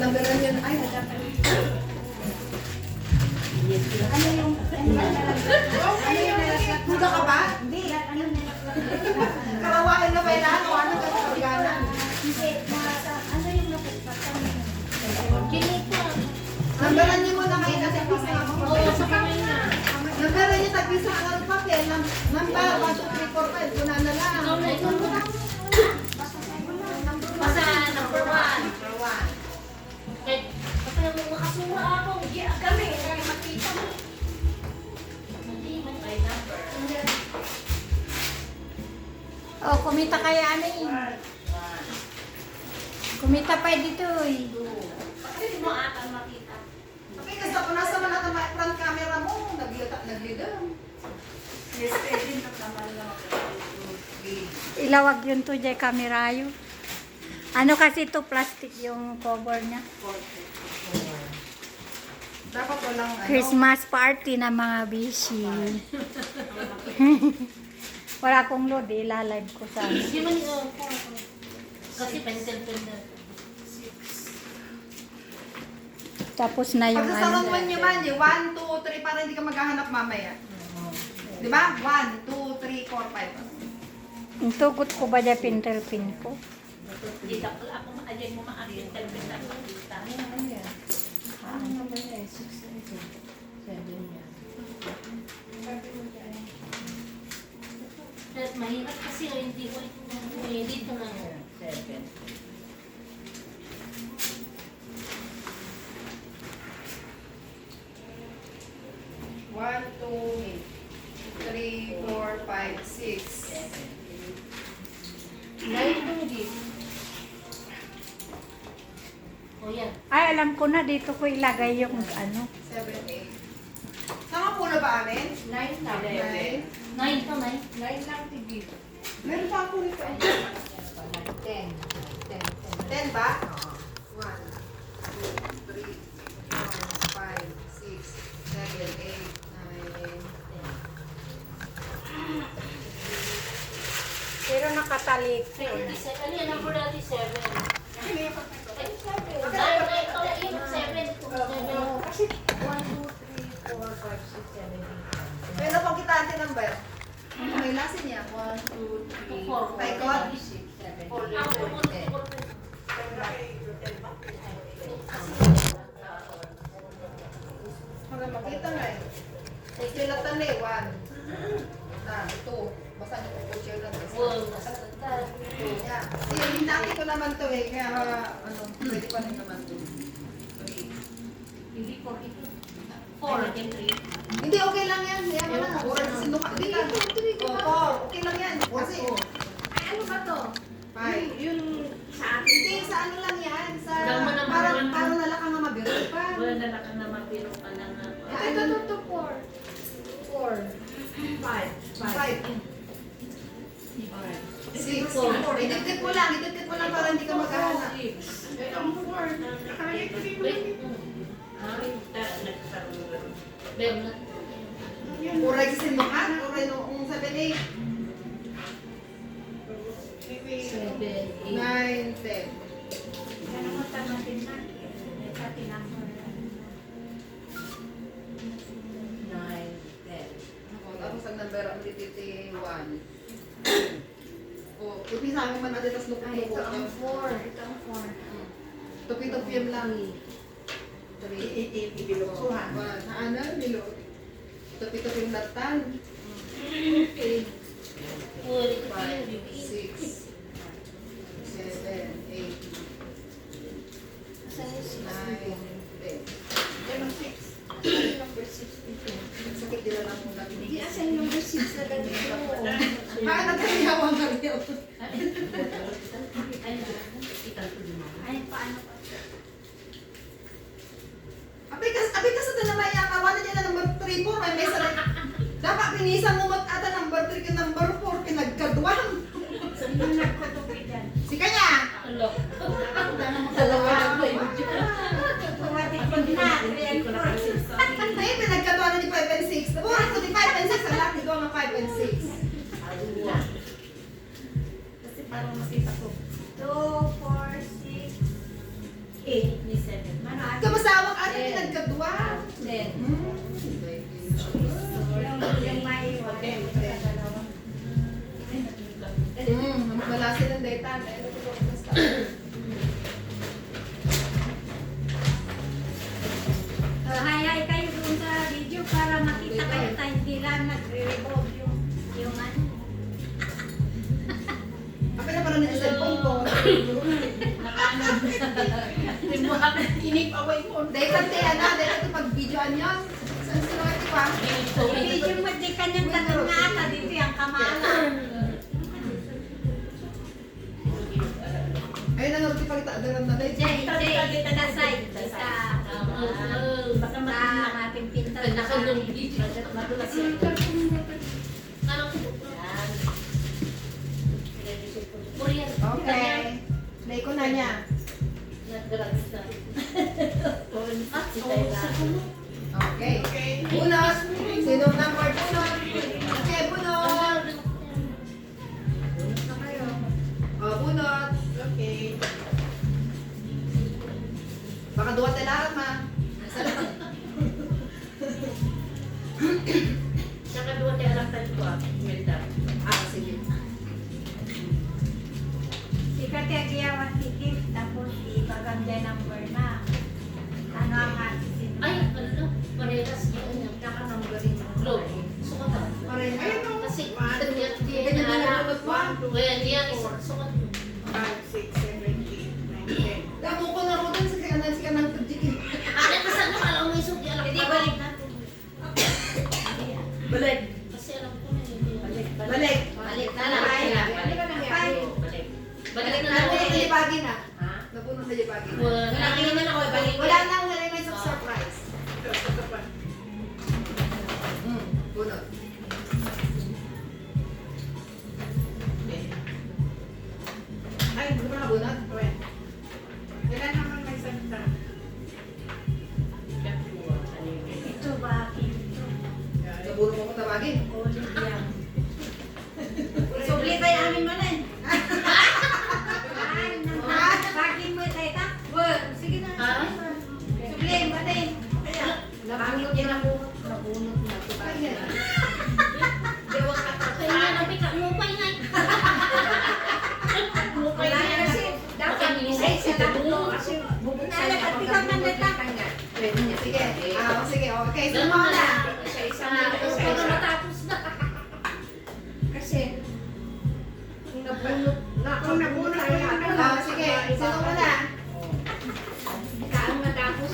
Numberan yun. Ay, wala pa. Ano yung... Muda ka ba? Hindi. Karawain na kailangan o ano ka sa organan? Hindi. Ano yung napagpatan? Kinito. Numberan niyo muna kayo kasi pisa mo. Oo, sa kamay na. Numberan niyo tag-isa ka ng papel. Number 1, 2, 3, 4, 5. Kuna na lang. Ikaw na, ikaw na. Basta number 1. Number 1. Kahit kapag makasura ako, hindi kami. Kaya makita mo. Hindi man tayo number. Oh, kumita kaya ano eh. Kumita pa dito eh. Hindi mo ata makita. Okay, kasi ako nasa man ang front camera mo. Naglidam. Yes, din naman lang. Ilawag yun to dyan kamerayo. Ano kasi to plastic yung cover niya. Dapat walang ano. Christmas party na mga bishi. Wala akong load eh, ilalive ko sa Hindi man yun. Kasi pencil. Tapos na yung Pag sa ano. round 1 nyo man, 1, 2, 3, para hindi ka maghahanap mamaya. Di ba? 1, 2, 3, 4, 5. Ang tugot ko ba dyan pintel pin ko? Hindi ako maayay mo maaari yung pencil na makita. Mahirap kasi hindi ko dito na 7. 1, 2, 3, 4, 5, 6. O yan. Ay, alam ko na, dito ko ilagay yung ano. 7, 8. Saan po na ba amin? 9 lang. 9. 9 to 9. Meron pa ako rito. 10 ba? 1, 2, 3, 4, 5, 6, 7, 8, 9. Pero nakatalik. 37. Ano yan? Number 37. Kasi, pero pag kita ang number, may lasin niya. 1, 2, 3, 4, 5, 6, 7, 8. Para makita nga eh. Silatan eh, 1. 2. Basta niyo po po siya lang. Yeah. Hinaki ko naman to eh, kaya ano, pwede pa rin naman to. 4. Hindi, okay lang yan. Yan mo na. Or sinuka. Hindi lang. Oo, okay lang yan. Kasi, Ay, ano ba to? 5. Yung sa akin. Hindi, sa ano lang yan. Sa, Gama naman parang, yun. parang nalakang nga mabiro pa. Wala na lang na mapiro ka na nga. Ito, 4. 5. 6. Idikit mo lang para hindi ka maghahanap. Uray sinukat, uray noong 7, 8, 9, 10. O, tapos ang number ang dititi 1. O, upisangin man natin, tapos lukot-lukot niya. Tupi-tupiyam lang. 3. Ibiluksuhan. 1. Ano? Nilo. Tupi-tupiyam latan. 5, 6, 7, 8, 9, 10. Sakit din lang muna. Paano nagkayawang ka rin? Abi kasi ito naman yung kawalan niya na number 3, 4, may mesa rin. Dapat pinisan mo mat-ata number 3 ka number 4, pinagkadwang. Si kanya! Ay, pinagkadwang na ni 5 and 6. Nabuhat ko ni 5 and 6, ang laki ko ng 5 and 6. Hayay kayo doon sa video para makita kayo tayo hindi lang nagre-revolve yung ano. Ako na parang nag-cellphone ko. Inip-away mo. Dahil kasi dahil ito pag videoan yun. Saan sila ito pa? Video mo di kanyang tatang nga ata dito yung kamala. Ayun na nagpipagita dalam na dahil. Jay, sa side. Baka Ating pinto. Nakagong video. Madulas yan. Anong yan? Korean. Okay. Play ko na niya. Nag-drugs na. At si Tayla. Okay. Bunot. Sinong number bunot? Okay, bunot. Bunot na kayo. Oh, bunot. Okay. Baka duwa tayo ma. Saka doon tayo lang tayo ko. Melda. Sige. Ika tiya giyawan tikip tapos ipaganda number na. Ano ang atin? Ay, ano? Parehas yun. Naka-numbering Globe. Sukat na. Pareha. Ayun o. Kasi, hindi Ganyan na na nabunot mo. Kaya niya, isang sukat. 5, 6, 7, 8, 9, 10. Damo ko na ro din sa kanan si kanang tadjik. Ano kasi ano alam mo isog di alam Hindi ko. balik natin. Balik. Kasi alam ko na hindi. Balik. Balik na lang. Balik na Balik. Balik na Nabunot lang. na libagin na. Nabunot na libagin na. Wala naman ako balik. Wala nang elements of surprise. Ito pa. Bunot. Ay, hindi mo nakabunot? Well, kailan naman may salita? Ito ba? Ito. Nabunot mo kung tawagin. Ulit yan. Subli tayo amin mo na eh. Ay, bagin mo tayo ta? Sige na. Ha? Subli, batin. Nabunot yan ang bunot. Nabunot na. Ay, yan. Dewang ka pa. Kaya nga nabi ka mo pa ingay. Mo pa Wala ingay. na kasi. Dapat Isay sa sa lahat. dulo. Nalapat ikaw man neta. Sige. Sige. Okay. So, Ganun mga na na. lang. Isa-isa Ah, na. kung Isa-isa. matapos na. Kasi, kung nabunot na ako, Kung nabunot ko yung Sige. Sino muna? Kaang natapos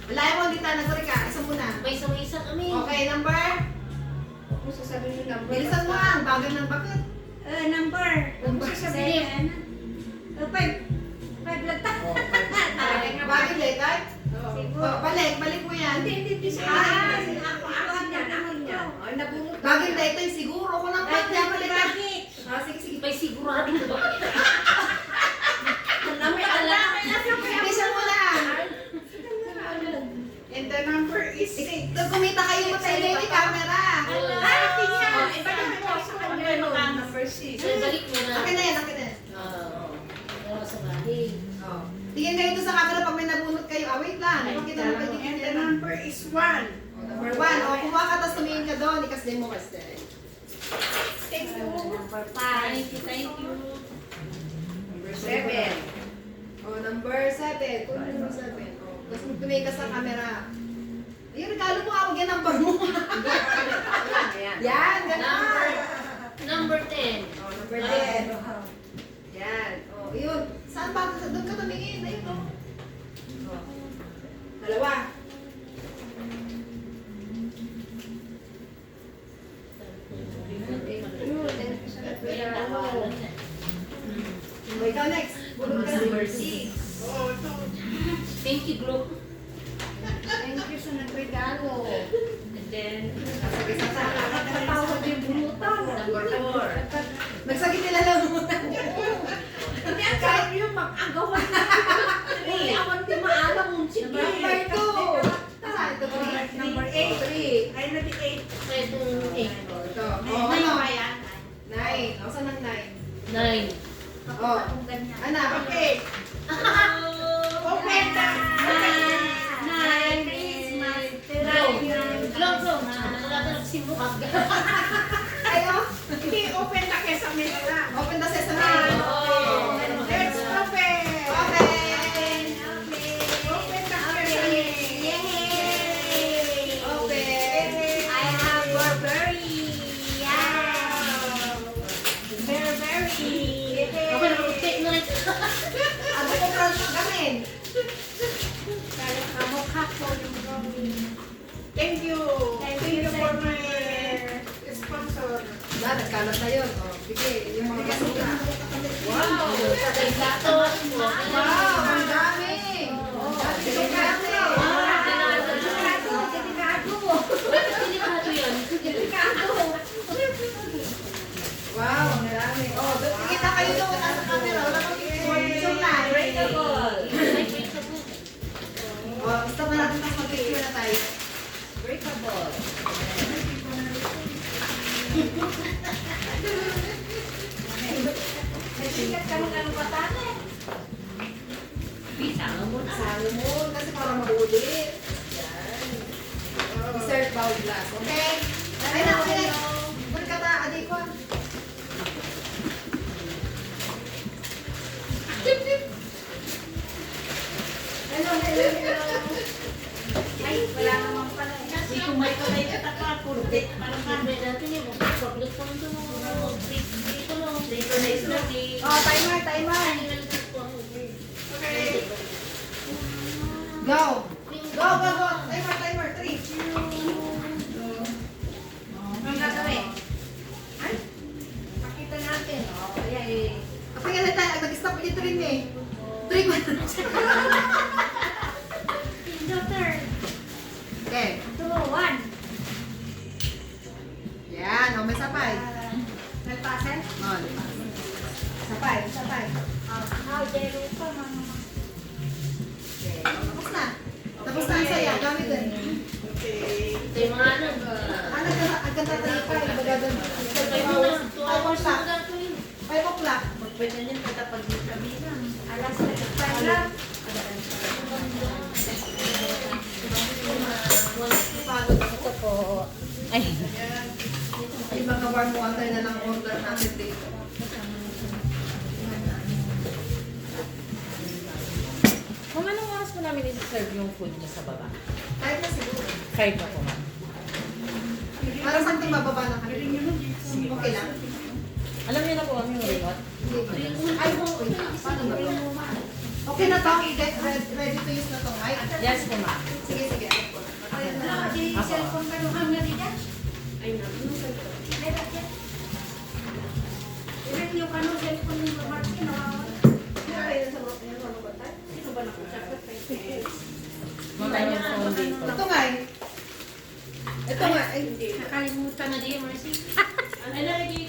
Wala mo, dito na. Sorry ka. Isa muna. May isa kami. Okay, number. Kung sasabihin yung number. Bilisan mo ang bagay ng bakit. Number. Number. Sabihin. Five. Five lang ta. Talaga nga Bagay din, right? Siguro. Balik mo yan. Hindi. Ah, Ako niya. Nabunot. Bagay din, ito yung siguro. Kung nang pag niya balik ka. Sige. May sigurado ba? Bilisan mo na. And the number is 6. Pag kumita kayo mo sa inyo yung camera. Iba naman po sa kanya. Number 6. So, balik mo na. Akin na yan, akin na yan. Wala sa bahay. Oh. Tingin kayo ito sa camera pag may nabunot kayo. Wait lang. Pakita mo kayo And the dito. number is 1. Number 1. Kumuha ka, tapos tumingin ka doon. Ikas din mo kasi. Thank you. Number five. Thank you. Number 7. Number 7. Kung number 7. Tapos tumingin ka sa camera. Ayun, regalo mo ako yan number mo. Yan, gano'n. Number 10. Number 10. Yan. Yun. Saan ba? Doon ka tumingin. Ayun, Dalawa. Ikaw next. Bulog ka. Number 6. Oh, ito. Thank you, Globe. Thank you sa nagregalo. And then, Sige, sa Nakatawag yung bunutan. number 4. Nagsakit nila lang muna. Hindi ang kahit yung mag-agawan na. Hindi awan di maalam mong sige. Number 2. Saan ito? Number 8. 3. Ay, nadi 8. Kaya itong 8. Ito. Nine Ano? pa yan. 9. O, saan ang 9? 9. Oh. Kung ganyan. Anak. Okay. Open the... Nine Christmas. Globe. Wala ka nagsimukha. Ayo. Hindi, open na kesa may alam. Open the sesame. Oh. Ako na mag-take na rin. Ano ko crunch gamin? Kaya kamukha ko yung drawing. Thank you. Thank Thank you, you for thank my you. sponsor. Wala, nagkalat na yun. O, sige, yung mga basura. Wow. Sa plato. Wow, ang dami! Dami yung dami. Delikado yan. Wow, ang dami. Oh, kita kayo doon nasa camera. Wala kang picture na. Breakable. Oh, stop na natin tapos mag-picture na tayo. Breakable. Nasikat ka ng ano batana eh. Bisa mo na. Salo mo, kasi para mabulit. Yan. Dessert bowl glass, okay? Ay na, okay na. Balik ka ta, aday ko. Hello, hello, hello. Ay, wala naman pala. Hindi ko may kamay katapa. Purdet. Parang kami natin yung paglut ko nito. Dito no. Dito na is lagi. Oh, timer, timer. Okay. Go. Go, go, go. Timer, timer. 3. Ang gagawin? Ay, pakita natin. Oh, ayan eh. Kapag nga tayo, nag-stop dito rin eh. 3 minutes. Daughter, Okay. 2, 1. Yan, oh, may sapay. Nagpasan? Oh, di ba? Sapay, sapay. How dare you pa, mga Okay, tapos na. Tapos na ang saya, gamit din. Okay. Ito yung mga ano. Ano ka, ang ganda tayo pa, iba gagawin. 5 o'clock. 5 o'clock. Pwede niyan tatapag yung kabila. alas 5 lang. Ito po. Ay. Yung mga warm water na lang order natin dito. Kung anong oras po namin isi-serve yung food niya sa baba? Kahit na siguro. 5 na po, ma'am. Para sa ating bababa na kami. Okay lang. Alam niyo na po ang yung remote? Ay, okay. Paano ba? Okay na to? Ready to use na to, right? Yes po, ma'am. Sige, sige. Ano, di cellphone ka nung hanggang dyan? Ay, naku. Meron dyan. Ilan yung kano cellphone ni Martin? Sino ba nakasakot? Wala yung phone dito. Ito nga eh. Ito nga. Ay, Nakalimutan na di, Marcy. Ay, nalagay